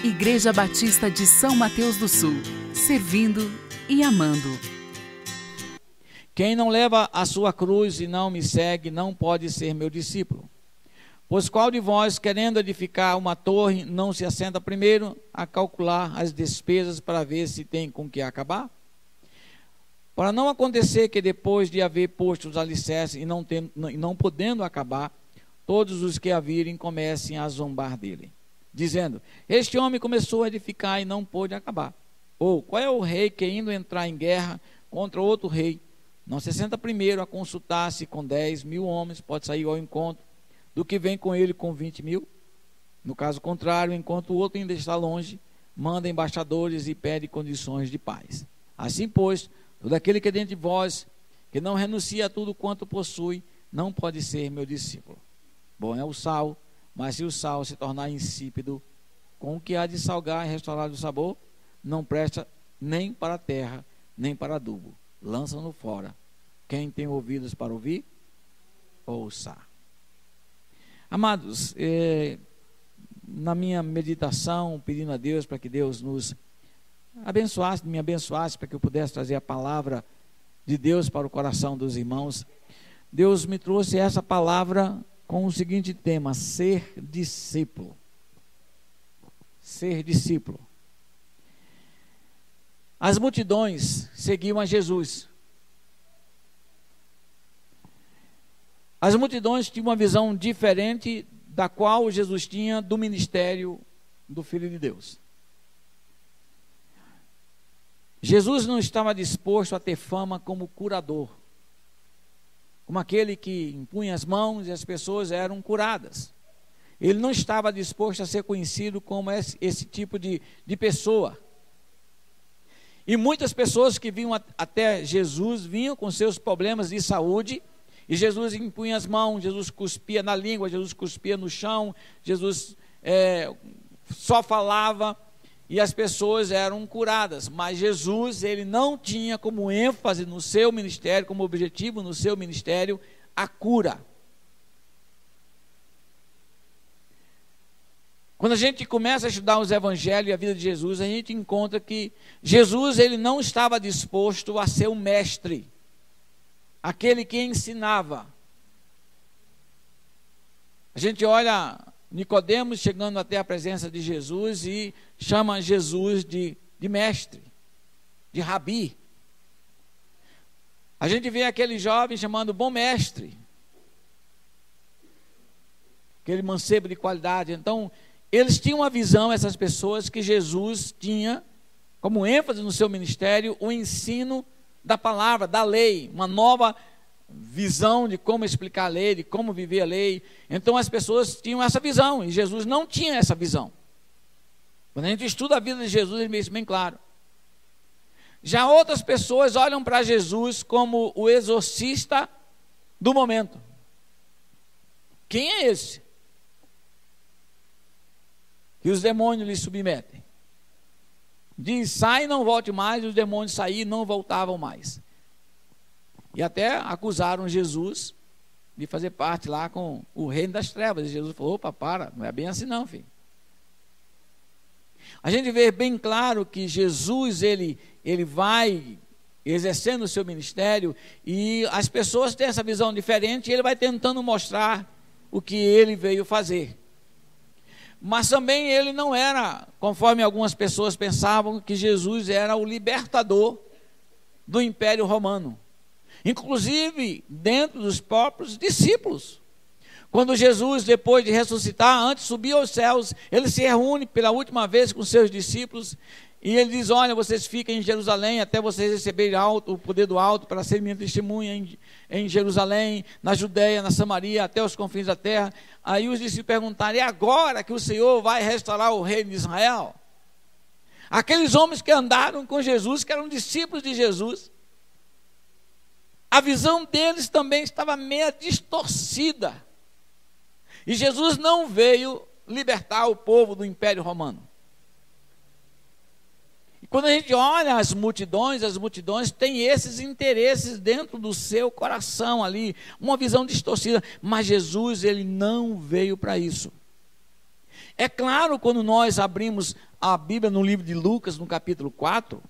Igreja Batista de São Mateus do Sul, servindo e amando. Quem não leva a sua cruz e não me segue, não pode ser meu discípulo. Pois qual de vós, querendo edificar uma torre, não se assenta primeiro a calcular as despesas para ver se tem com que acabar? Para não acontecer que depois de haver posto os alicerces e não podendo acabar, todos os que a virem comecem a zombar dele, dizendo: este homem começou a edificar e não pôde acabar. Ou, qual é o rei que, indo entrar em guerra contra outro rei, não se senta primeiro a consultar se com 10.000 homens pode sair ao encontro, do que vem com ele com 20.000? No caso contrário, enquanto o outro ainda está longe, manda embaixadores e pede condições de paz. Assim, pois, todo aquele que é dentre vós, que não renuncia a tudo quanto possui, não pode ser meu discípulo. Bom é o sal, mas se o sal se tornar insípido, com o que há de salgar e restaurar o sabor, não presta nem para a terra, nem para adubo. Lança-no fora. Quem tem ouvidos para ouvir, ouça. Amados, na minha meditação, pedindo a Deus para que Deus nos abençoasse, me abençoasse, para que eu pudesse trazer a palavra de Deus para o coração dos irmãos, Deus me trouxe essa palavra com o seguinte tema: ser discípulo. Ser discípulo. As multidões seguiam a Jesus. As multidões tinham uma visão diferente da qual Jesus tinha do ministério do Filho de Deus. Jesus não estava disposto a ter fama como curador, como aquele que impunha as mãos e as pessoas eram curadas. Ele não estava disposto a ser conhecido como esse tipo de pessoa. E muitas pessoas que vinham até Jesus vinham com seus problemas de saúde, e Jesus impunha as mãos, Jesus cuspia na língua, Jesus cuspia no chão, Jesus só falava e as pessoas eram curadas. Mas Jesus, ele não tinha como ênfase no seu ministério, como objetivo no seu ministério, a cura. Quando a gente começa a estudar os evangelhos e a vida de Jesus, a gente encontra que Jesus, ele não estava disposto a ser um mestre, aquele que ensinava. A gente olha Nicodemos chegando até a presença de Jesus e chama Jesus de mestre, de rabi. A gente vê aquele jovem chamando bom mestre, aquele mancebo de qualidade. Então, eles tinham uma visão, essas pessoas, que Jesus tinha como ênfase no seu ministério o ensino da palavra, da lei, uma nova visão de como explicar a lei, de como viver a lei. Então as pessoas tinham essa visão, e Jesus não tinha essa visão. Quando a gente estuda a vida de Jesus, ele deixa bem claro. Já outras pessoas olham para Jesus como o exorcista do momento. Quem é esse? Que os demônios lhe submetem. Diz: sai e não volte mais, e os demônios saíram e não voltavam mais. E até acusaram Jesus de fazer parte lá com o reino das trevas. E Jesus falou: opa, para, não é bem assim não, filho. A gente vê bem claro que Jesus, ele vai exercendo o seu ministério, e as pessoas têm essa visão diferente, e ele vai tentando mostrar o que ele veio fazer. Mas também ele não era, conforme algumas pessoas pensavam, que Jesus era o libertador do Império Romano. Inclusive dentro dos próprios discípulos. Quando Jesus, depois de ressuscitar, antes de subir aos céus, ele se reúne pela última vez com seus discípulos, e ele diz: olha, vocês ficam em Jerusalém até vocês receberem o poder do alto, para serem minha testemunha em Jerusalém, na Judeia, na Samaria, até os confins da terra. Aí os discípulos perguntaram: e agora que o Senhor vai restaurar o reino de Israel? Aqueles homens que andaram com Jesus, que eram discípulos de Jesus, a visão deles também estava meio distorcida. E Jesus não veio libertar o povo do Império Romano. E quando a gente olha as multidões têm esses interesses dentro do seu coração ali, uma visão distorcida. Mas Jesus, ele não veio para isso. É claro, quando nós abrimos a Bíblia no livro de Lucas, no capítulo 4,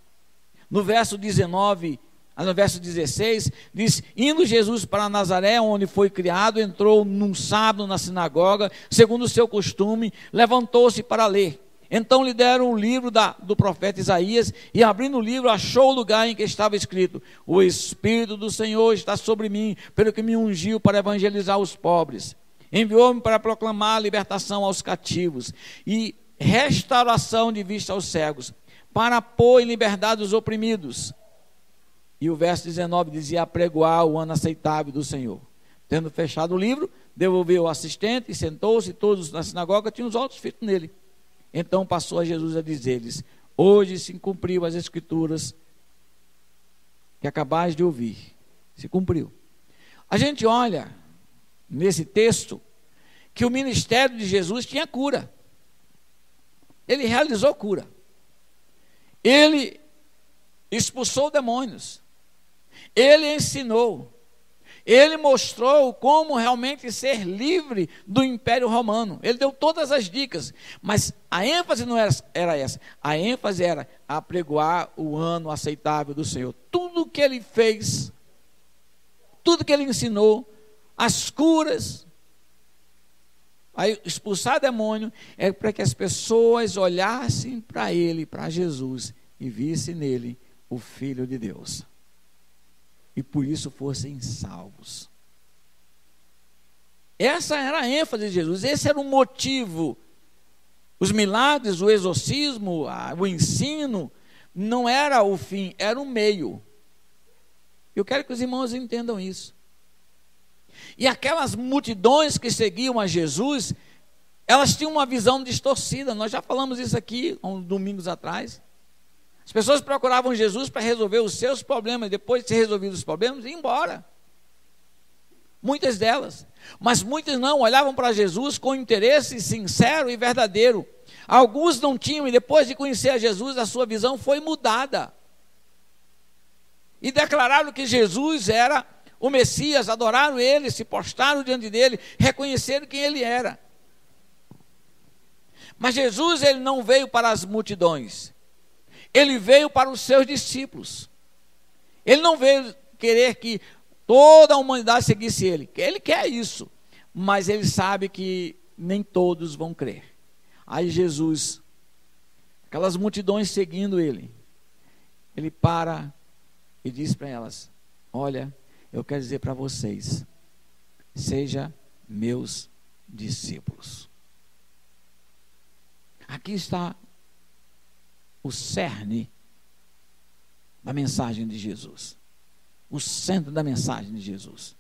no verso 19, no verso 16, diz: indo Jesus para Nazaré, onde foi criado, entrou num sábado na sinagoga, segundo o seu costume, levantou-se para ler. Então lhe deram o livro do profeta Isaías, e abrindo o livro, achou o lugar em que estava escrito: o Espírito do Senhor está sobre mim, pelo que me ungiu para evangelizar os pobres. Enviou-me para proclamar a libertação aos cativos e restauração de vista aos cegos, para pôr em liberdade os oprimidos. E o verso 19 dizia: apregoar o ano aceitável do Senhor. Tendo fechado o livro, devolveu o assistente e sentou-se, e todos na sinagoga tinham os olhos fitos nele. Então passou a Jesus a dizer-lhes: hoje se cumpriu as escrituras que acabais de ouvir. Se cumpriu. A gente olha nesse texto que o ministério de Jesus tinha cura. Ele realizou cura. Ele expulsou demônios. Ele ensinou. Ele mostrou como realmente ser livre do Império Romano. Ele deu todas as dicas, mas a ênfase não era essa. A ênfase era apregoar o ano aceitável do Senhor. Tudo que ele fez, tudo que ele ensinou, as curas, a expulsar demônio, é para que as pessoas olhassem para ele, para Jesus, e vissem nele o Filho de Deus. E por isso fossem salvos. Essa era a ênfase de Jesus, esse era o motivo. Os milagres, o exorcismo, o ensino, não era o fim, era o meio. Eu quero que os irmãos entendam isso. E aquelas multidões que seguiam a Jesus, elas tinham uma visão distorcida. Nós já falamos isso aqui há uns domingos atrás. As pessoas procuravam Jesus para resolver os seus problemas, depois de ter resolvido os problemas, ir embora. Muitas delas. Mas muitas não, olhavam para Jesus com interesse sincero e verdadeiro. Alguns não tinham, e depois de conhecer a Jesus, a sua visão foi mudada. E declararam que Jesus era o Messias, adoraram ele, se postraram diante dele, reconheceram quem ele era. Mas Jesus, ele não veio para as multidões. Ele veio para os seus discípulos. Ele não veio querer que toda a humanidade seguisse ele. Ele quer isso, mas ele sabe que nem todos vão crer. Aí Jesus, aquelas multidões seguindo ele, ele para e diz para elas: olha, eu quero dizer para vocês, seja meus discípulos. Aqui está o cerne da mensagem de Jesus, o centro da mensagem de Jesus.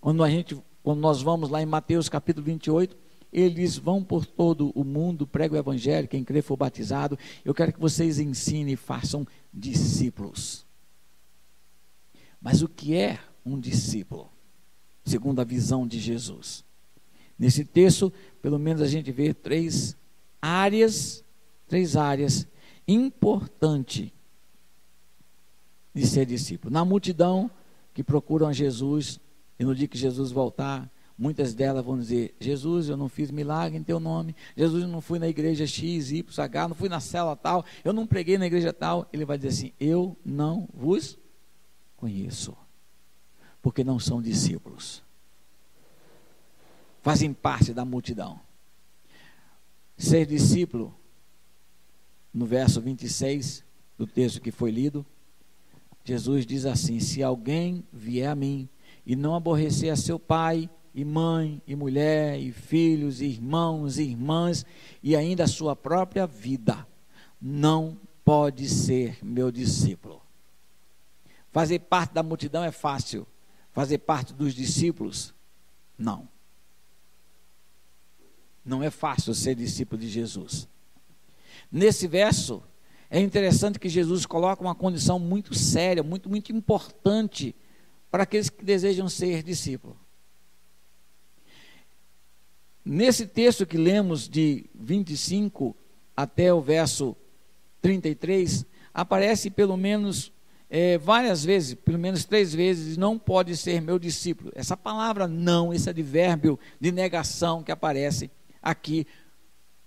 Quando nós vamos lá em Mateus capítulo 28, ele diz: vão por todo o mundo, pregue o evangelho, quem crer for batizado. Eu quero que vocês ensinem e façam discípulos. Mas o que é um discípulo, segundo a visão de Jesus? Nesse texto, pelo menos a gente vê três áreas importantes de ser discípulo. Na multidão que procuram a Jesus, e no dia que Jesus voltar, muitas delas vão dizer: Jesus, eu não fiz milagre em teu nome. Jesus, eu não fui na igreja X, Y, H, não fui na célula tal, eu não preguei na igreja tal. Ele vai dizer assim: eu não vos conheço, porque não são discípulos. Fazem parte da multidão. Ser discípulo, no verso 26 do texto que foi lido, Jesus diz assim: se alguém vier a mim e não aborrecer a seu pai e mãe e mulher e filhos e irmãos e irmãs e ainda a sua própria vida, não pode ser meu discípulo. Fazer parte da multidão é fácil, fazer parte dos discípulos, não. Não é fácil ser discípulo de Jesus. Nesse verso, é interessante que Jesus coloca uma condição muito séria, muito importante para aqueles que desejam ser discípulos. Nesse texto que lemos de 25 até o verso 33, aparece pelo menos várias vezes, pelo menos 3 vezes: não pode ser meu discípulo. Essa palavra não, esse advérbio de negação que aparece aqui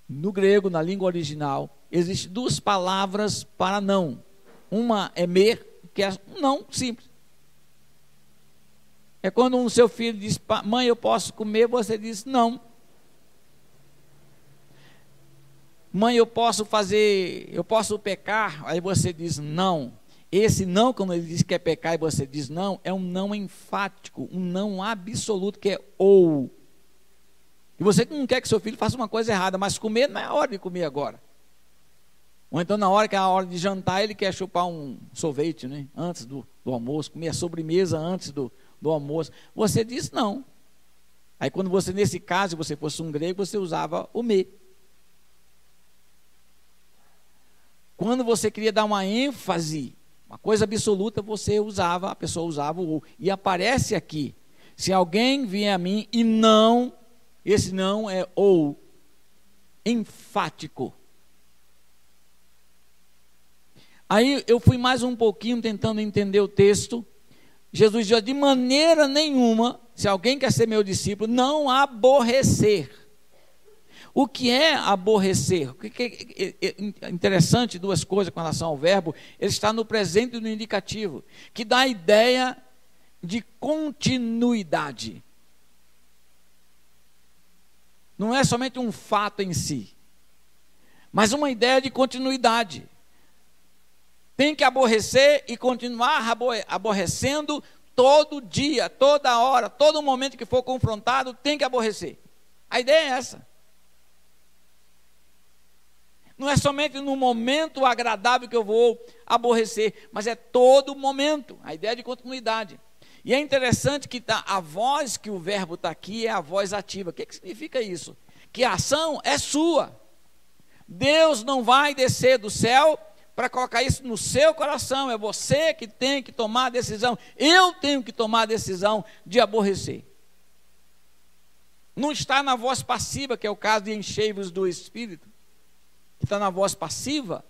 No grego, na língua original, existem duas palavras para não. Uma é mer, que é um não simples. É quando o seu filho diz, mãe, eu posso comer, você diz não. Mãe, eu posso pecar, aí você diz não. Esse não, quando ele diz que é pecar e você diz não, é um não enfático, um não absoluto, que é ou. E você não quer que seu filho faça uma coisa errada, mas comer não é a hora de comer agora. Ou então na hora que é a hora de jantar, ele quer chupar um sorvete, né? Antes do almoço, comer a sobremesa antes do almoço. Você diz não. Aí quando você, nesse caso, se você fosse um grego, você usava o me. Quando você queria dar uma ênfase, uma coisa absoluta, a pessoa usava o ou. E aparece aqui, se alguém vier a mim e não, esse não é ou, enfático. Aí eu fui mais um pouquinho tentando entender o texto. Jesus diz, de maneira nenhuma, se alguém quer ser meu discípulo, não aborrecer. O que é aborrecer? O que é interessante, duas coisas com relação ao verbo, ele está no presente e no indicativo, que dá a ideia de continuidade. Não é somente um fato em si, mas uma ideia de continuidade. Tem que aborrecer e continuar aborrecendo todo dia, toda hora, todo momento que for confrontado, tem que aborrecer. A ideia é essa. Não é somente no momento agradável que eu vou aborrecer, mas é todo momento, a ideia de continuidade. E é interessante que a voz que o verbo está aqui é a voz ativa. O que significa isso? Que a ação é sua. Deus não vai descer do céu para colocar isso no seu coração, é você que tem que tomar a decisão. Eu tenho que tomar a decisão de aborrecer. Não está na voz passiva, que é o caso de enchei-vos do Espírito. Está na voz passiva,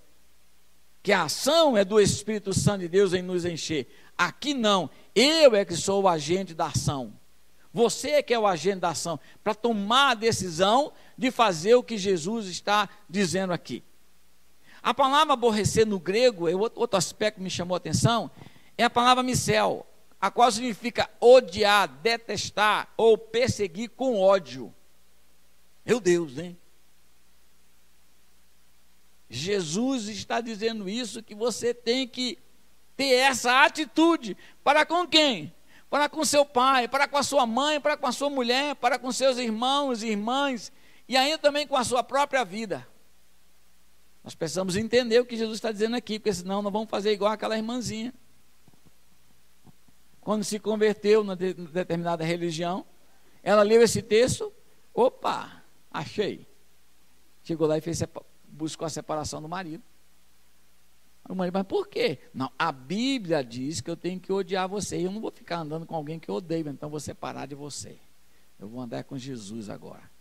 que a ação é do Espírito Santo de Deus em nos encher. Aqui não, eu é que sou o agente da ação. Você é que é o agente da ação, para tomar a decisão de fazer o que Jesus está dizendo aqui. A palavra aborrecer no grego, outro aspecto que me chamou a atenção, é a palavra micel, a qual significa odiar, detestar ou perseguir com ódio. Meu Deus, né? Jesus está dizendo isso, que você tem que ter essa atitude. Para com quem? Para com seu pai, para com a sua mãe, para com a sua mulher, para com seus irmãos e irmãs, e ainda também com a sua própria vida. Nós precisamos entender o que Jesus está dizendo aqui, porque senão nós vamos fazer igual aquela irmãzinha. Quando se converteu numa determinada religião, ela leu esse texto, opa, achei. Chegou lá e buscou a separação do marido. O marido, mas por quê? Não, a Bíblia diz que eu tenho que odiar você, e eu não vou ficar andando com alguém que eu odeio, então eu vou separar de você. Eu vou andar com Jesus agora.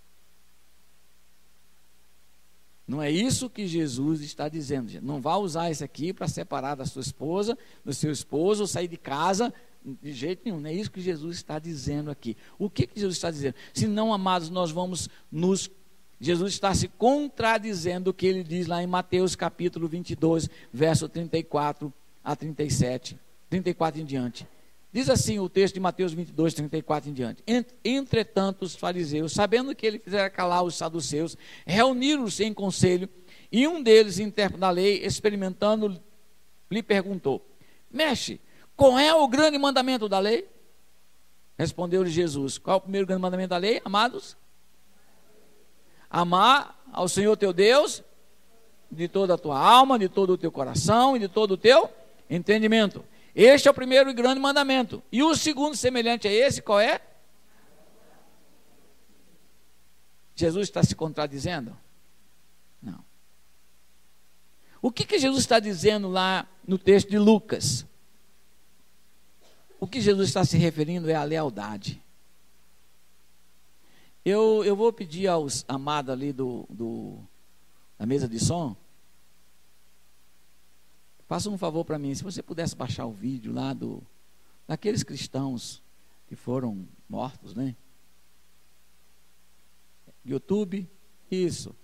Não é isso que Jesus está dizendo, gente. Não vá usar isso aqui para separar da sua esposa, do seu esposo, ou sair de casa, de jeito nenhum. Não é isso que Jesus está dizendo aqui. O que Jesus está dizendo? Se não, amados, nós vamos Jesus está se contradizendo o que ele diz lá em Mateus capítulo 22, verso 34 a 37, 34 em diante. Diz assim o texto de Mateus 22, 34 em diante. Entretanto, os fariseus, sabendo que ele fizera calar os saduceus, reuniram-se em conselho, e um deles, intérprete da lei, experimentando, lhe perguntou: Mestre, qual é o grande mandamento da lei? Respondeu-lhe Jesus: qual é o primeiro grande mandamento da lei, amados? Amar ao Senhor teu Deus de toda a tua alma, de todo o teu coração e de todo o teu entendimento. Este é o primeiro e grande mandamento. E o segundo, semelhante a esse, qual é? Jesus está se contradizendo? Não. O que Jesus está dizendo lá no texto de Lucas? O que Jesus está se referindo é a lealdade. Eu vou pedir aos amados ali da mesa de som, faça um favor para mim, se você pudesse baixar o vídeo lá daqueles cristãos que foram mortos, né? YouTube, isso.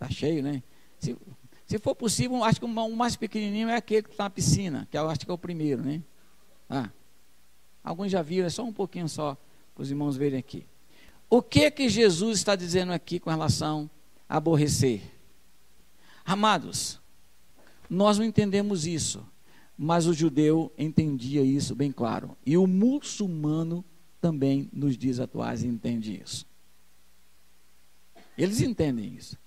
Está cheio, né? Se for possível, acho que o mais pequenininho é aquele que está na piscina, que eu acho que é o primeiro, né? Alguns já viram, é só um pouquinho só, para os irmãos verem aqui. O que Jesus está dizendo aqui com relação a aborrecer? Amados, nós não entendemos isso, mas o judeu entendia isso bem claro. E o muçulmano também, nos dias atuais, entende isso. Eles entendem isso.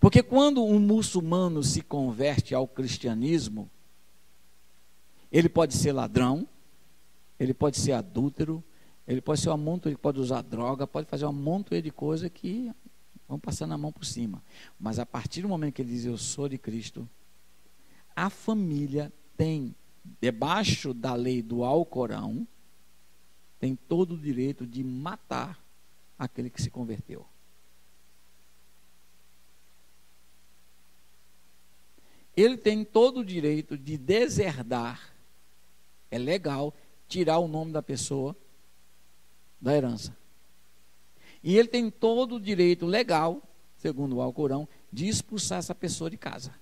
Porque quando um muçulmano se converte ao cristianismo, ele pode ser ladrão, ele pode ser adúltero, ele pode ser ele pode usar droga, pode fazer um monte de coisa que vão passando a mão por cima. Mas a partir do momento que ele diz, eu sou de Cristo, a família tem, debaixo da lei do Alcorão, tem todo o direito de matar aquele que se converteu. Ele tem todo o direito de deserdar, é legal, tirar o nome da pessoa da herança. E ele tem todo o direito legal, segundo o Alcorão, de expulsar essa pessoa de casa.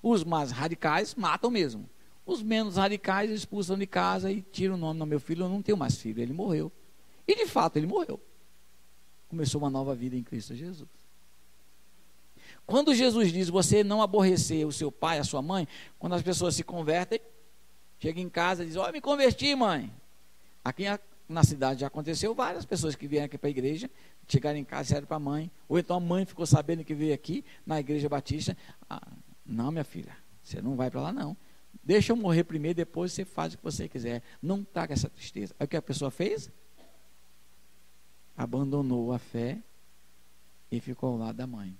Os mais radicais matam mesmo. Os menos radicais expulsam de casa e tiram o nome do meu filho, eu não tenho mais filho, ele morreu. E de fato ele morreu. Começou uma nova vida em Cristo Jesus. Quando Jesus diz, você não aborrecer o seu pai, a sua mãe, quando as pessoas se convertem, chegam em casa e dizem, me converti, mãe. Aqui na cidade já aconteceu, várias pessoas que vieram aqui para a igreja, chegaram em casa e disseram para a mãe, ou então a mãe ficou sabendo que veio aqui na igreja batista, não, minha filha, você não vai para lá não, deixa eu morrer primeiro, depois você faz o que você quiser, não traga essa tristeza. Aí o que a pessoa fez? Abandonou a fé e ficou ao lado da mãe.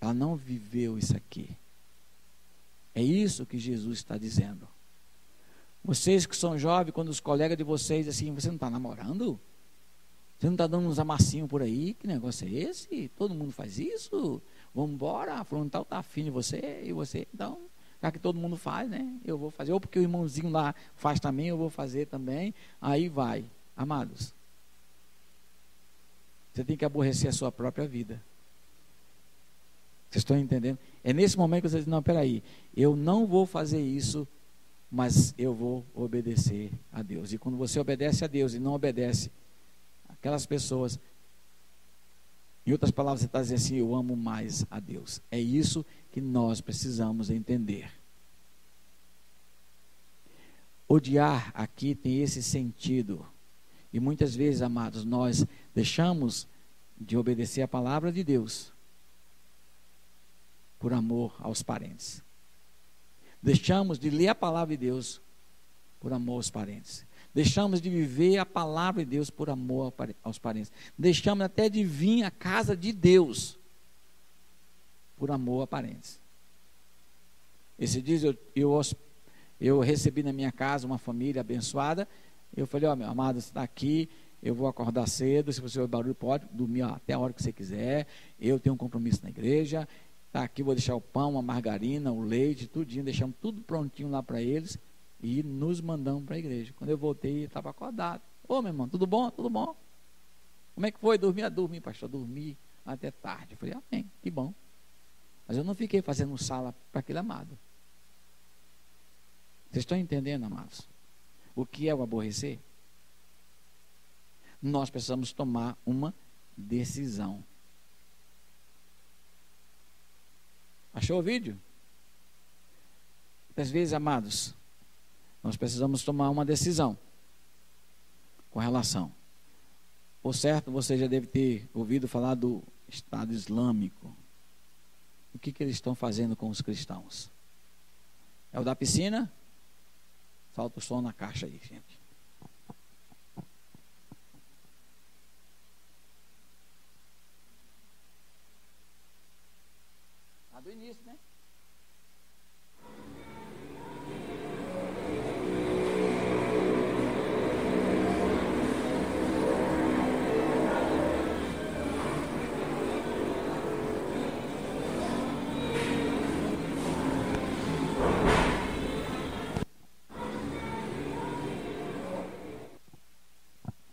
Ela não viveu isso aqui. É isso que Jesus está dizendo. Vocês que são jovens, quando os colegas de vocês assim, você não está namorando? Você não está dando uns amassinhos por aí? Que negócio é esse? Todo mundo faz isso? Vamos embora, fulano tal está afim de você, e você, então, já que todo mundo faz, né? Eu vou fazer, ou porque o irmãozinho lá faz também, eu vou fazer também, aí vai. Amados, você tem que aborrecer a sua própria vida. Vocês estão entendendo? É nesse momento que você diz, não, peraí, eu não vou fazer isso, mas eu vou obedecer a Deus. E quando você obedece a Deus e não obedece aquelas pessoas, em outras palavras, você está dizendo assim, eu amo mais a Deus. É isso que nós precisamos entender. Odiar aqui tem esse sentido. E muitas vezes, amados, nós deixamos de obedecer a palavra de Deus por amor aos parentes. Deixamos de ler a palavra de Deus por amor aos parentes. Deixamos de viver a palavra de Deus por amor aos parentes. Deixamos até de vir à casa de Deus por amor a parentes. Esse dia eu recebi na minha casa uma família abençoada. Eu falei, meu amado, você está aqui, eu vou acordar cedo, se você ouvir barulho pode dormir até a hora que você quiser. Eu tenho um compromisso na igreja. Tá aqui, vou deixar o pão, a margarina, o leite, tudinho, deixamos tudo prontinho lá para eles e nos mandamos para a igreja. Quando eu voltei, estava acordado. Ô, meu irmão, tudo bom? Tudo bom? Como é que foi? Dormi, pastor, dormi até tarde. Eu falei, amém, que bom. Mas eu não fiquei fazendo sala para aquele amado. Vocês estão entendendo, amados? O que é o aborrecer? Nós precisamos tomar uma decisão. Achou o vídeo? Muitas vezes, amados, nós precisamos tomar uma decisão com relação. Por certo, você já deve ter ouvido falar do Estado Islâmico. O que eles estão fazendo com os cristãos? É o da piscina? Solta o som na caixa aí, gente. Do início, né?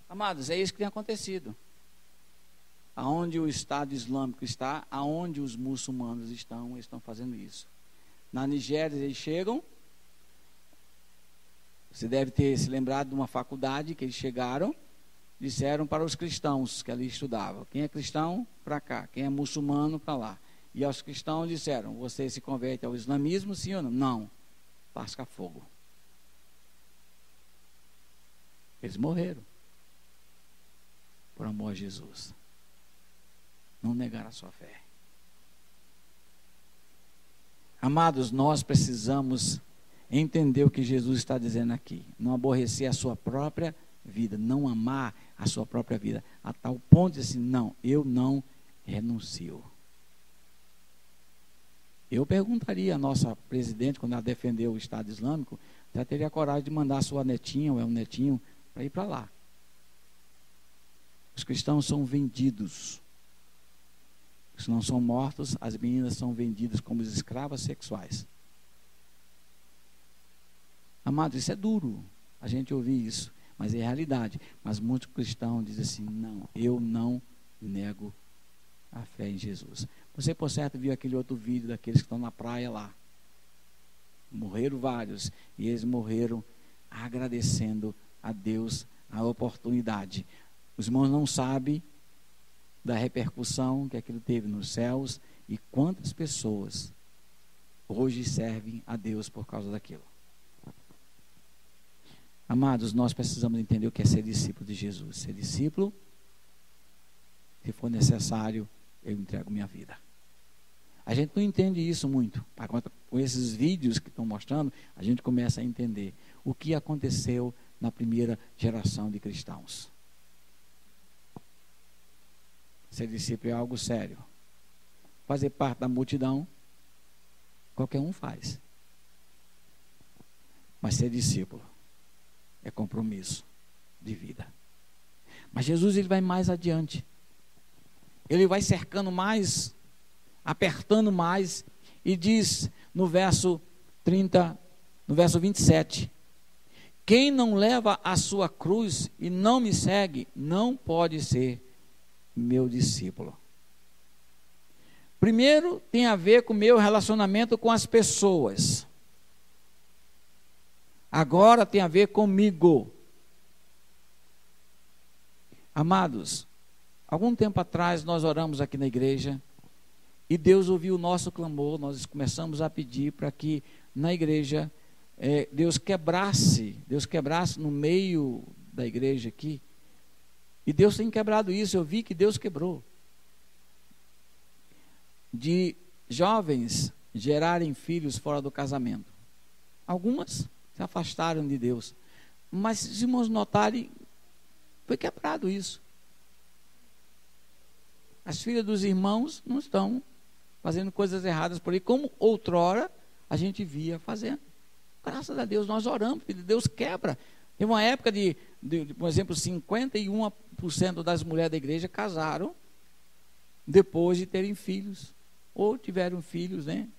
Amados, é isso que tem acontecido. aonde o Estado Islâmico está, aonde os muçulmanos estão, eles estão fazendo isso. Na Nigéria eles chegam, você deve ter se lembrado de uma faculdade que eles chegaram, disseram para os cristãos que ali estudavam, quem é cristão, para cá, quem é muçulmano, para lá. E aos cristãos disseram, você se converte ao islamismo, sim ou não? Não, lasca fogo. Eles morreram, por amor a Jesus. Não negar a sua fé. Amados, nós precisamos entender o que Jesus está dizendo aqui. Não aborrecer a sua própria vida, não amar a sua própria vida, a tal ponto de assim, não, eu não renuncio. Eu perguntaria à nossa presidente, quando ela defendeu o Estado Islâmico, se ela teria coragem de mandar a sua netinha ou um netinho para ir para lá. Os cristãos são vendidos. Se não são mortos, as meninas são vendidas como escravas sexuais. Amados, isso é duro, a gente ouvir isso, mas é realidade. Mas muitos cristãos dizem assim, não, eu não nego a fé em Jesus. Você, por certo, viu aquele outro vídeo daqueles que estão na praia lá. Morreram vários, e eles morreram agradecendo a Deus a oportunidade. Os irmãos não sabem da repercussão que aquilo teve nos céus e quantas pessoas hoje servem a Deus por causa daquilo. Amados, nós precisamos entender o que é ser discípulo de Jesus. Ser discípulo, se for necessário, eu entrego minha vida. A gente não entende isso muito. Com esses vídeos que estão mostrando, a gente começa a entender o que aconteceu na primeira geração de cristãos. Ser discípulo é algo sério. Fazer parte da multidão, qualquer um faz. Mas ser discípulo é compromisso de vida. Mas Jesus, ele vai mais adiante. Ele vai cercando mais, apertando mais, e diz no verso 30, no verso 27, quem não leva a sua cruz e não me segue, não pode ser meu discípulo. Primeiro tem a ver com o meu relacionamento com as pessoas. Agora tem a ver comigo. Amados, algum tempo atrás nós oramos aqui na igreja e Deus ouviu o nosso clamor. Nós começamos a pedir para que na igreja Deus quebrasse no meio da igreja aqui. E Deus tem quebrado isso, eu vi que Deus quebrou. De jovens gerarem filhos fora do casamento. Algumas se afastaram de Deus. Mas se os irmãos notarem, foi quebrado isso. As filhas dos irmãos não estão fazendo coisas erradas por aí, como outrora a gente via fazendo. Graças a Deus, nós oramos, Deus quebra. Teve uma época por exemplo, 51% das mulheres da igreja casaram depois de terem filhos. Ou tiveram filhos, né?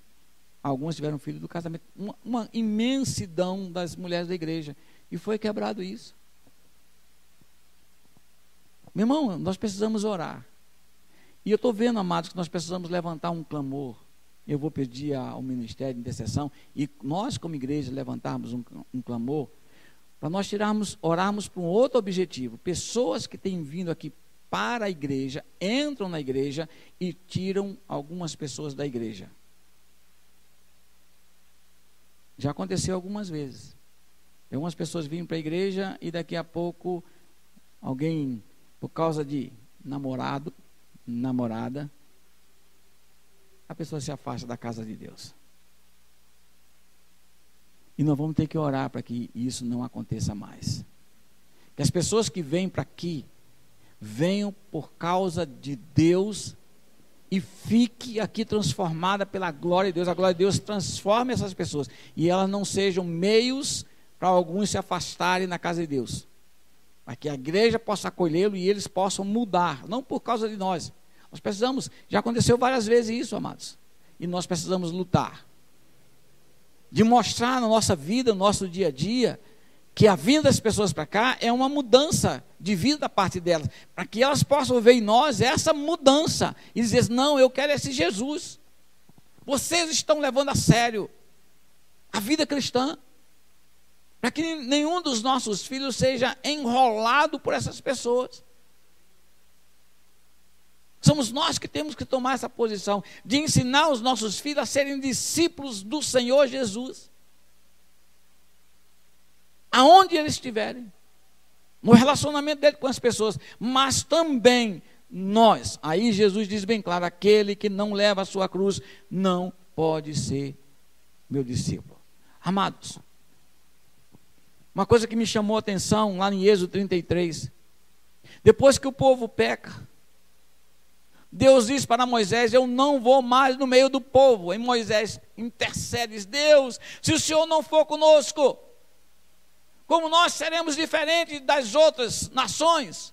Alguns tiveram filhos do casamento. Uma imensidão das mulheres da igreja. E foi quebrado isso. Meu irmão, nós precisamos orar. E eu estou vendo, amados, que nós precisamos levantar um clamor. Eu vou pedir ao Ministério de Intercessão, e nós como igreja levantarmos um clamor, para nós orarmos para um outro objetivo. Pessoas que têm vindo aqui para a igreja, entram na igreja e tiram algumas pessoas da igreja. Já aconteceu algumas vezes. Algumas pessoas vêm para a igreja e daqui a pouco alguém, por causa de namorada, a pessoa se afasta da casa de Deus. E nós vamos ter que orar para que isso não aconteça mais. Que as pessoas que vêm para aqui, venham por causa de Deus e fique aqui transformada pela glória de Deus. A glória de Deus transforme essas pessoas e elas não sejam meios para alguns se afastarem da casa de Deus. Para que a igreja possa acolhê-lo e eles possam mudar, não por causa de nós. Nós precisamos, já aconteceu várias vezes isso, amados. E nós precisamos lutar. De mostrar na nossa vida, no nosso dia a dia, que a vinda das pessoas para cá é uma mudança de vida da parte delas, para que elas possam ver em nós essa mudança e dizer: não, eu quero esse Jesus. Vocês estão levando a sério a vida cristã, para que nenhum dos nossos filhos seja enrolado por essas pessoas. Somos nós que temos que tomar essa posição de ensinar os nossos filhos a serem discípulos do Senhor Jesus, aonde eles estiverem, no relacionamento dele com as pessoas, mas também nós. Aí Jesus diz bem claro: aquele que não leva a sua cruz não pode ser meu discípulo. Amados, uma coisa que me chamou a atenção lá em Êxodo 33, depois que o povo peca, Deus diz para Moisés: eu não vou mais no meio do povo. E Moisés intercede, diz: Deus, se o Senhor não for conosco, como nós seremos diferentes das outras nações?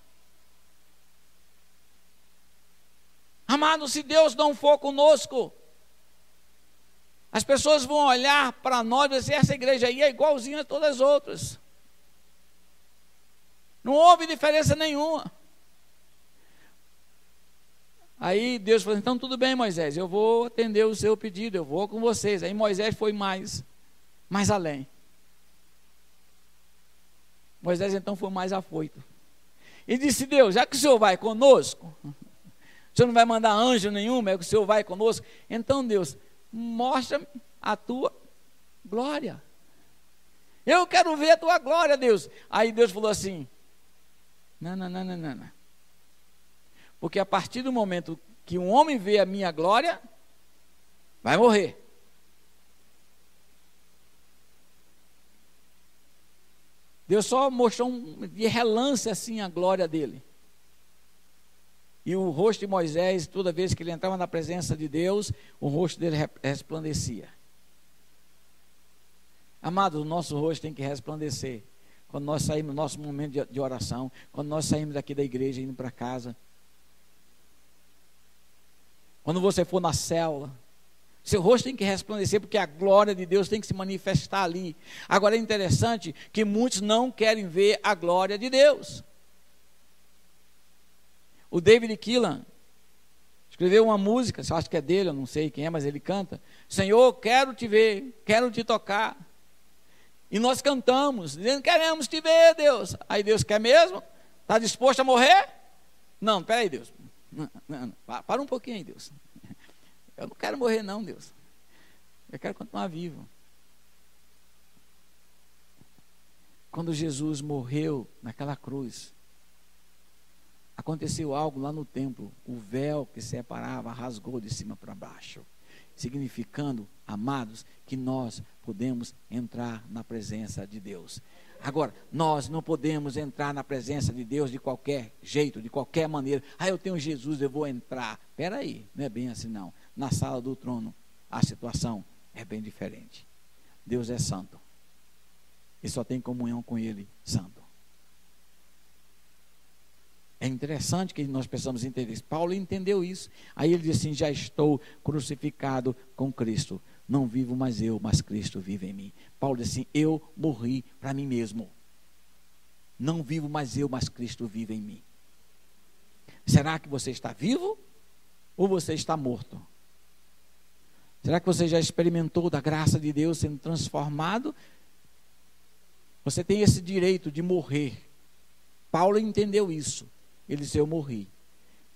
Amado, se Deus não for conosco, as pessoas vão olhar para nós e dizer: essa igreja aí é igualzinha a todas as outras. Não houve diferença nenhuma. Aí Deus falou: então tudo bem, Moisés, eu vou atender o seu pedido, eu vou com vocês. Aí Moisés foi mais além. Moisés então foi mais afoito. E disse: Deus, já que o Senhor vai conosco, o Senhor não vai mandar anjo nenhum, é que o Senhor vai conosco. Então Deus, mostra-me a tua glória. Eu quero ver a tua glória, Deus. Aí Deus falou assim: não. Porque a partir do momento que um homem vê a minha glória, vai morrer. Deus só mostrou de relance assim a glória dele. E o rosto de Moisés, toda vez que ele entrava na presença de Deus, o rosto dele resplandecia. Amados, o nosso rosto tem que resplandecer quando nós saímos do nosso momento de oração, quando nós saímos daqui da igreja indo para casa. Quando você for na célula, seu rosto tem que resplandecer, porque a glória de Deus tem que se manifestar ali. Agora é interessante que muitos não querem ver a glória de Deus. O David Keelan escreveu uma música, eu acho que é dele, eu não sei quem é, mas ele canta: Senhor, quero te ver, quero te tocar. E nós cantamos, dizendo: queremos te ver, Deus. Aí Deus: quer mesmo? Está disposto a morrer? Não, peraí, Deus. Não, para um pouquinho aí, Deus. Eu não quero morrer não, Deus. Eu quero continuar vivo. Quando Jesus morreu naquela cruz, aconteceu algo lá no templo. O véu que separava rasgou de cima para baixo, significando, amados, que nós podemos entrar na presença de Deus. Agora, nós não podemos entrar na presença de Deus de qualquer jeito, de qualquer maneira. Eu tenho Jesus, eu vou entrar. Espera aí, não é bem assim não. Na sala do trono, a situação é bem diferente. Deus é santo. E só tem comunhão com Ele santo. É interessante que nós precisamos entender isso. Paulo entendeu isso. Aí ele diz assim: já estou crucificado com Cristo. Não vivo mais eu, mas Cristo vive em mim. Paulo diz assim: eu morri para mim mesmo. Não vivo mais eu, mas Cristo vive em mim. Será que você está vivo ou você está morto? Será que você já experimentou da graça de Deus sendo transformado? Você tem esse direito de morrer. Paulo entendeu isso. Ele disse: eu morri.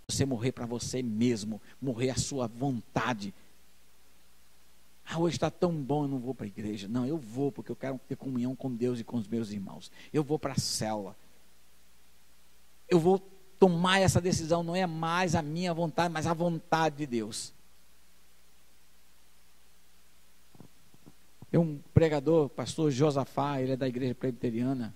Você morrer para você mesmo, morrer a sua vontade. Hoje está tão bom, eu não vou para a igreja. Não, eu vou porque eu quero ter comunhão com Deus e com os meus irmãos. Eu vou para a célula. Eu vou tomar essa decisão, não é mais a minha vontade, mas a vontade de Deus. Tem um pregador, pastor Josafá, ele é da igreja presbiteriana.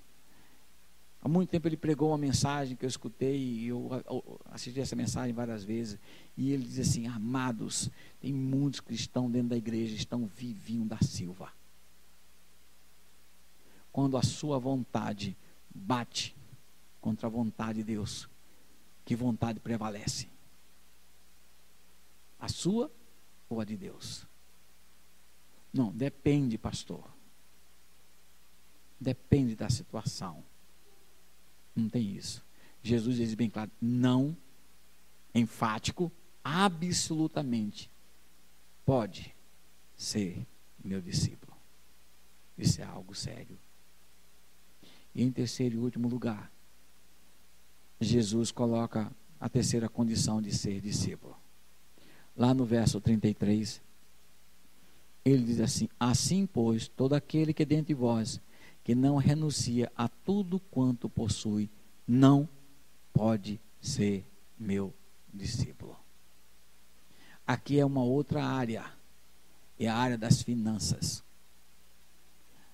Há muito tempo ele pregou uma mensagem que eu escutei, e eu assisti essa mensagem várias vezes, e ele diz assim: amados, tem muitos cristãos dentro da igreja, estão vivinhos da Silva. Quando a sua vontade bate contra a vontade de Deus, que vontade prevalece? A sua ou a de Deus? Não, depende, pastor. Depende da situação. Não tem isso. Jesus diz bem claro, não, enfático, absolutamente, pode ser meu discípulo. Isso é algo sério. E em terceiro e último lugar, Jesus coloca a terceira condição de ser discípulo. Lá no verso 33, ele diz assim: assim, pois, todo aquele que dentre vós, que não renuncia a tudo quanto possui, não pode ser meu discípulo. Aqui é uma outra área, é a área das finanças.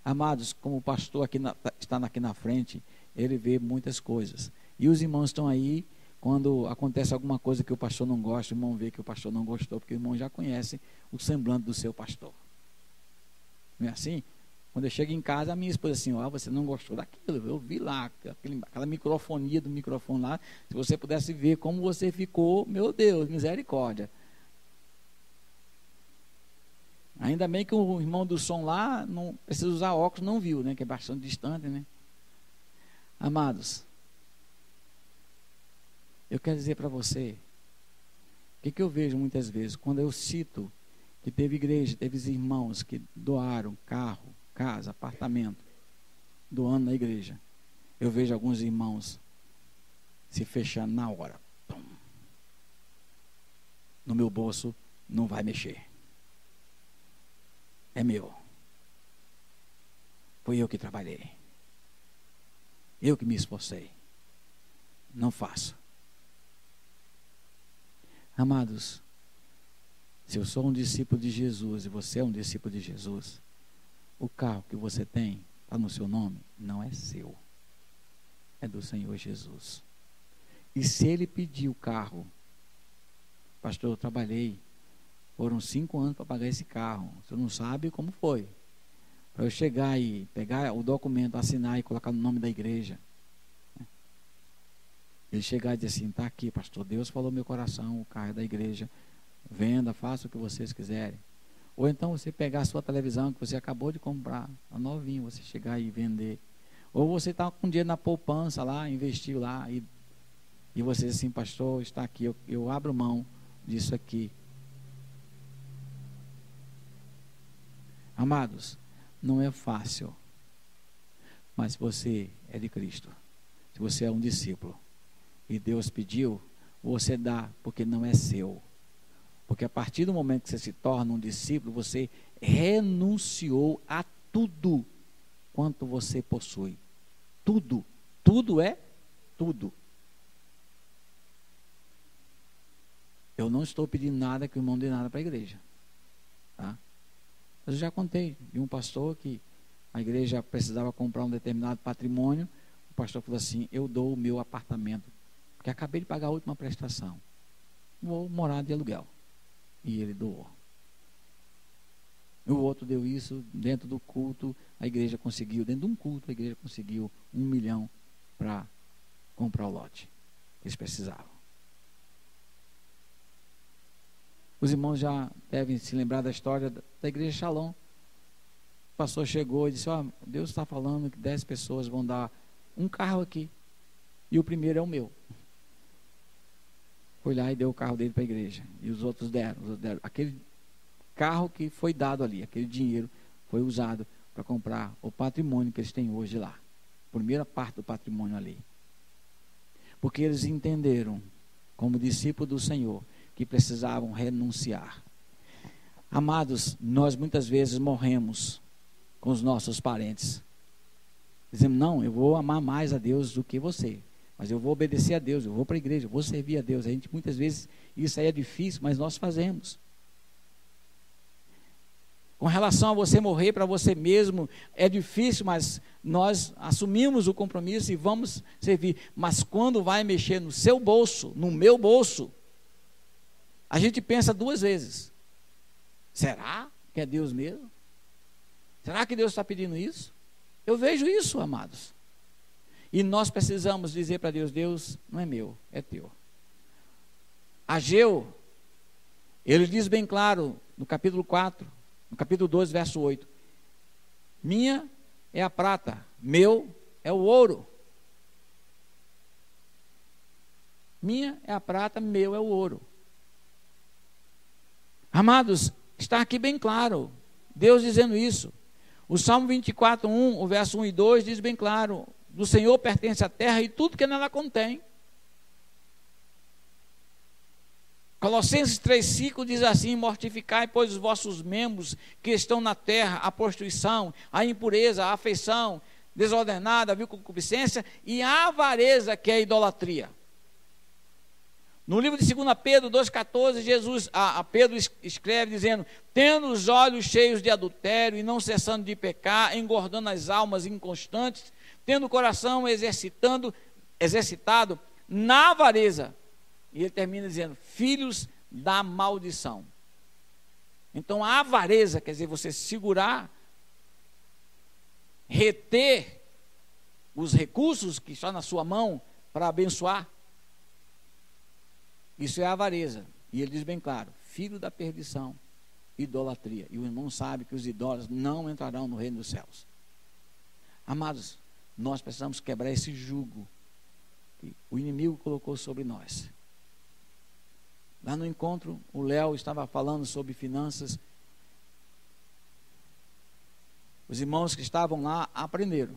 Amados, como o pastor está aqui na frente, ele vê muitas coisas. E os irmãos estão aí, quando acontece alguma coisa que o pastor não gosta, o irmão vê que o pastor não gostou, porque o irmão já conhece o semblante do seu pastor. Não é assim? Quando eu chego em casa, a minha esposa assim, você não gostou daquilo, eu vi lá, aquela microfonia do microfone lá, se você pudesse ver como você ficou, meu Deus, misericórdia. Ainda bem que o irmão do som lá, não precisa usar óculos, não viu, né, que é bastante distante, né. Amados, eu quero dizer para você, o que eu vejo muitas vezes, quando eu cito que teve igreja, teve irmãos que doaram carro, casa, apartamento, doando na igreja, eu vejo alguns irmãos se fechando na hora. Pum. No meu bolso não vai mexer. É meu. Foi eu que trabalhei. Eu que me esforcei. Não faço. Amados, se eu sou um discípulo de Jesus e você é um discípulo de Jesus, o carro que você tem, está no seu nome, não é seu. É do Senhor Jesus. E se ele pedir o carro, pastor, eu trabalhei, foram 5 anos para pagar esse carro, você não sabe como foi. Para eu chegar e pegar o documento, assinar e colocar no nome da igreja. Ele chegar e dizer assim, está aqui, pastor, Deus falou no meu coração, o carro é da igreja, venda, faça o que vocês quiserem. Ou então você pegar a sua televisão que você acabou de comprar, a novinha, você chegar e vender. Ou você está com dinheiro na poupança lá, investiu lá, e você diz assim, pastor, está aqui, eu abro mão disso aqui. Amados, não é fácil, mas se você é de Cristo, se você é um discípulo, e Deus pediu, você dá, porque não é seu. Porque a partir do momento que você se torna um discípulo, você renunciou a tudo quanto você possui. Tudo. Tudo é tudo. Eu não estou pedindo nada que o irmão dê nada para a igreja. Tá? Eu já contei de um pastor que a igreja precisava comprar um determinado patrimônio. O pastor falou assim, eu dou o meu apartamento, porque acabei de pagar a última prestação. Vou morar de aluguel. E ele doou. O outro deu isso dentro do culto, a igreja conseguiu, dentro de um culto, a igreja conseguiu 1 milhão para comprar o lote que eles precisavam. Os irmãos já devem se lembrar da história da igreja Shalom. O pastor chegou e disse, Deus está falando que 10 pessoas vão dar um carro aqui, e o primeiro é o meu. Foi lá e deu o carro dele para a igreja. E os outros deram. Aquele carro que foi dado ali, aquele dinheiro foi usado para comprar o patrimônio que eles têm hoje lá. Primeira parte do patrimônio ali. Porque eles entenderam, como discípulos do Senhor, que precisavam renunciar. Amados, nós muitas vezes morremos com os nossos parentes. Dizemos, não, eu vou amar mais a Deus do que você. Mas eu vou obedecer a Deus, eu vou para a igreja, eu vou servir a Deus. A gente muitas vezes, isso aí é difícil, mas nós fazemos. Com relação a você morrer para você mesmo, é difícil, mas nós assumimos o compromisso e vamos servir. Mas quando vai mexer no seu bolso, no meu bolso, a gente pensa 2 vezes. Será que é Deus mesmo? Será que Deus está pedindo isso? Eu vejo isso, amados. E nós precisamos dizer para Deus, Deus não é meu, é teu. Ageu, ele diz bem claro, no capítulo 4, no capítulo 12, verso 8, minha é a prata, meu é o ouro. Minha é a prata, meu é o ouro. Amados, está aqui bem claro, Deus dizendo isso. O Salmo 24, 1, o verso 1 e 2 diz bem claro: do Senhor pertence a terra e tudo que nela contém. Colossenses 3,5 diz assim: mortificai, pois, os vossos membros que estão na terra, a prostituição, a impureza, a afeição desordenada, a vil concupiscência e a avareza, que é a idolatria. No livro de 2 Pedro 2,14, Pedro escreve dizendo: tendo os olhos cheios de adultério e não cessando de pecar, engordando as almas inconstantes, tendo o coração exercitado na avareza. E ele termina dizendo: filhos da maldição. Então a avareza quer dizer você segurar, reter os recursos que estão na sua mão para abençoar. Isso é avareza. E ele diz bem claro: filho da perdição, idolatria. E o irmão sabe que os idólatras não entrarão no reino dos céus. Amados, nós precisamos quebrar esse jugo que o inimigo colocou sobre nós. Lá no encontro, o Léo estava falando sobre finanças. Os irmãos que estavam lá aprenderam.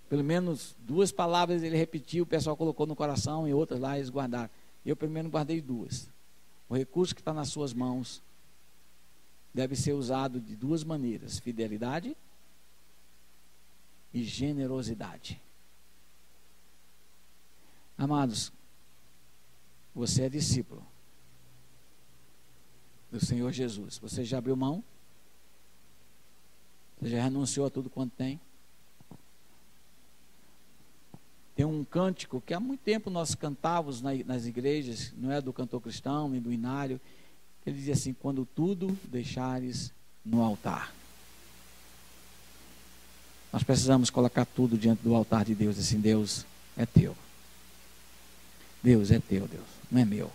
Pelo menos 2 palavras ele repetiu, o pessoal colocou no coração e outras lá eles guardaram. Eu primeiro guardei 2. O recurso que está nas suas mãos deve ser usado de 2 maneiras: fidelidade e generosidade. Amados, você é discípulo do Senhor Jesus. Você já abriu mão? Você já renunciou a tudo quanto tem? Tem um cântico que há muito tempo nós cantávamos nas igrejas, não é do cantor cristão, nem do inário. Ele dizia assim: quando tudo deixares no altar. Nós precisamos colocar tudo diante do altar de Deus, assim: Deus é teu. Deus é teu, Deus, não é meu.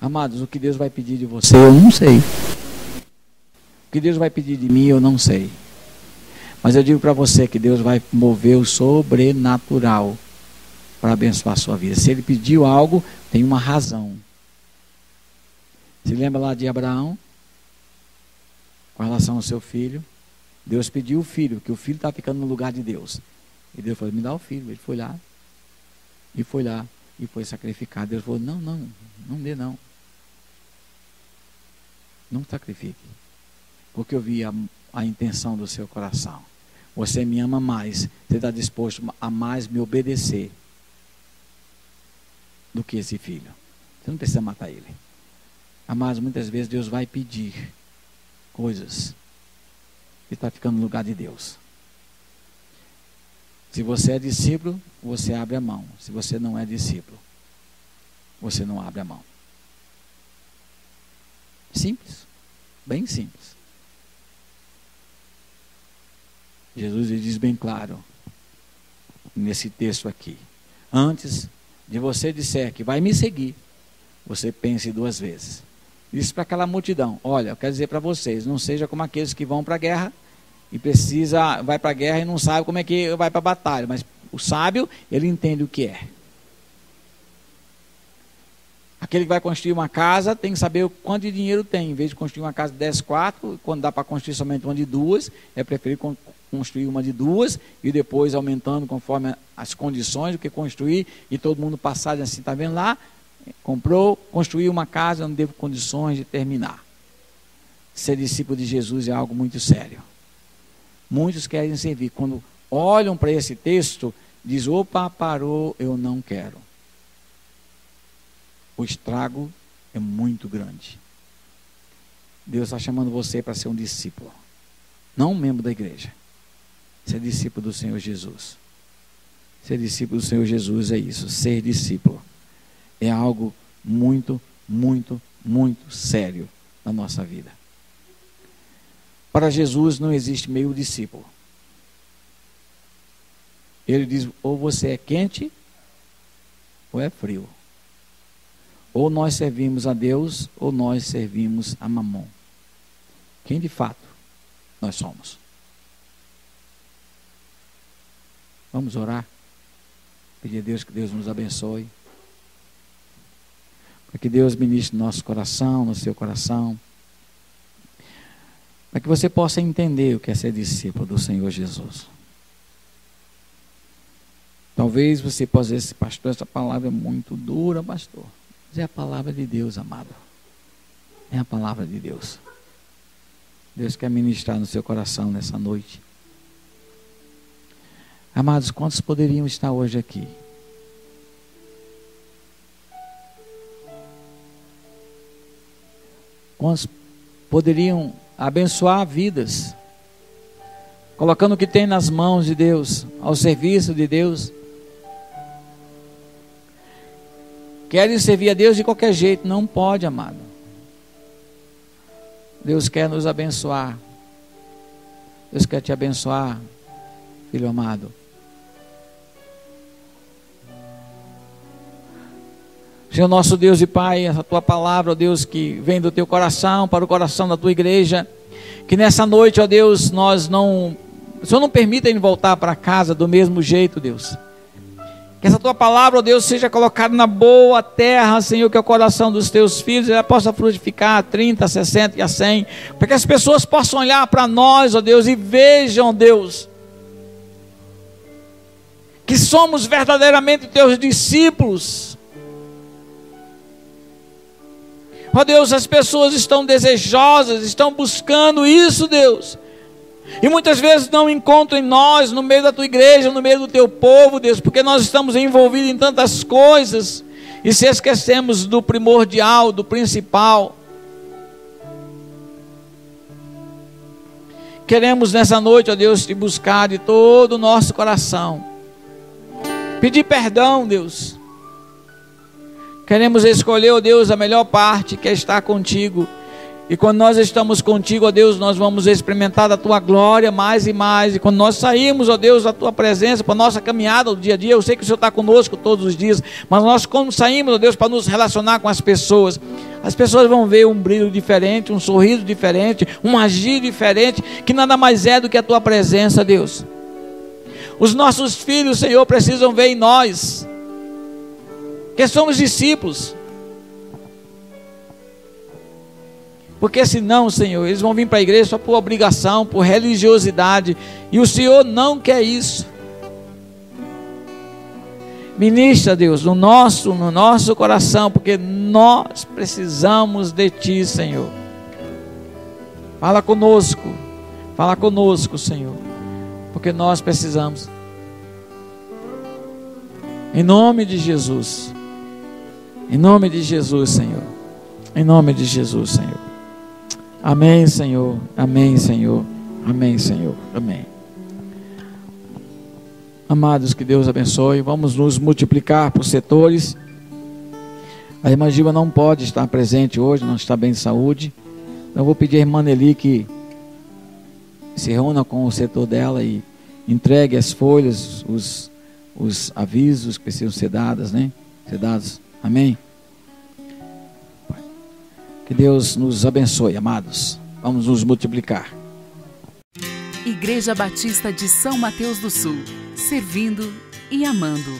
Amados, o que Deus vai pedir de você, eu não sei. O que Deus vai pedir de mim, eu não sei. Mas eu digo para você que Deus vai mover o sobrenatural para abençoar a sua vida. Se Ele pediu algo, tem uma razão. Se lembra lá de Abraão? Com relação ao seu filho. Deus pediu o filho, que o filho está ficando no lugar de Deus. E Deus falou: me dá o filho. Ele foi lá. E foi lá. E foi sacrificado. Deus falou: não dê não. Não sacrifique. Porque eu vi a intenção do seu coração. Você me ama mais. Você está disposto a mais me obedecer do que esse filho. Você não precisa matar ele. Mas muitas vezes Deus vai pedir coisas que está ficando no lugar de Deus. Se você é discípulo, você abre a mão. Se você não é discípulo, você não abre a mão. Simples. Bem simples. Jesus diz bem claro nesse texto aqui: antes de você disser que vai me seguir, você pense 2 vezes. Disse para aquela multidão: olha, eu quero dizer para vocês, não seja como aqueles que vão para a guerra e vai para a guerra e não sabe como é que vai para a batalha. Mas o sábio, ele entende o que é. Aquele que vai construir uma casa tem que saber o quanto de dinheiro tem. Em vez de construir uma casa de 10 quartos, quando dá para construir somente uma de 2, é preferir construir uma de 2 e depois aumentando conforme as condições do que construir e todo mundo passar assim, está vendo lá? Construiu uma casa, não teve condições de terminar. Ser discípulo de Jesus é algo muito sério. Muitos querem servir. Quando olham para esse texto, diz: opa, parou, eu não quero. O estrago é muito grande. Deus está chamando você para ser um discípulo, não um membro da igreja. Ser discípulo do Senhor Jesus. Ser discípulo do Senhor Jesus é isso. Ser discípulo é algo muito, muito, muito sério na nossa vida. Para Jesus não existe meio discípulo. Ele diz: ou você é quente ou é frio. Ou nós servimos a Deus, ou nós servimos a Mamon. Quem de fato nós somos? Vamos orar. Pedir a Deus que Deus nos abençoe. Para que Deus ministre no nosso coração, no seu coração. Para que você possa entender o que é ser discípulo do Senhor Jesus. Talvez você possa dizer, pastor, essa palavra é muito dura, pastor. Mas é a palavra de Deus, amado. É a palavra de Deus. Deus quer ministrar no seu coração nessa noite. Amados, quantos poderiam estar hoje aqui? Quantos poderiam abençoar vidas, colocando o que tem nas mãos de Deus, ao serviço de Deus? Querem servir a Deus de qualquer jeito, não pode, amado. Deus quer nos abençoar. Deus quer te abençoar, filho amado. Senhor nosso Deus e Pai, essa tua palavra, ó Deus, que vem do teu coração para o coração da tua igreja, que nessa noite, ó Deus, o Senhor não permita ele voltar para casa do mesmo jeito, Deus. Que essa tua palavra, ó Deus, seja colocada na boa terra, Senhor, que é o coração dos teus filhos, ela possa frutificar a 30, a 60 e a 100, para que as pessoas possam olhar para nós, ó Deus, e vejam, Deus, que somos verdadeiramente teus discípulos. Ó Deus, as pessoas estão desejosas, estão buscando isso, Deus. E muitas vezes não encontram em nós, no meio da tua igreja, no meio do teu povo, Deus, porque nós estamos envolvidos em tantas coisas e se esquecemos do primordial, do principal. Queremos nessa noite, ó Deus, te buscar de todo o nosso coração. Pedir perdão, Deus. Queremos escolher, ó Deus, a melhor parte, que é estar contigo. E quando nós estamos contigo, ó Deus, nós vamos experimentar da tua glória mais e mais. E quando nós saímos, ó Deus, da tua presença, para a nossa caminhada do dia a dia, eu sei que o Senhor está conosco todos os dias, mas nós quando saímos, ó Deus, para nos relacionar com as pessoas vão ver um brilho diferente, um sorriso diferente, um agir diferente, que nada mais é do que a tua presença, Deus. Os nossos filhos, Senhor, precisam ver em nós que somos discípulos. Porque senão, Senhor, eles vão vir para a igreja só por obrigação, por religiosidade. E o Senhor não quer isso. Ministra, Deus, no nosso coração, porque nós precisamos de Ti, Senhor. Fala conosco, Senhor, porque nós precisamos. Em nome de Jesus. Em nome de Jesus, Senhor. Em nome de Jesus, Senhor. Amém, Senhor. Amém, Senhor. Amém, Senhor. Amém. Amados, que Deus abençoe. Vamos nos multiplicar por setores. A irmã Gilma não pode estar presente hoje, não está bem de saúde. Então eu vou pedir à irmã Nelly que se reúna com o setor dela e entregue as folhas, os avisos que precisam ser dados, né? Ser dados. Amém? Que Deus nos abençoe, amados. Vamos nos multiplicar. Igreja Batista de São Mateus do Sul, servindo e amando.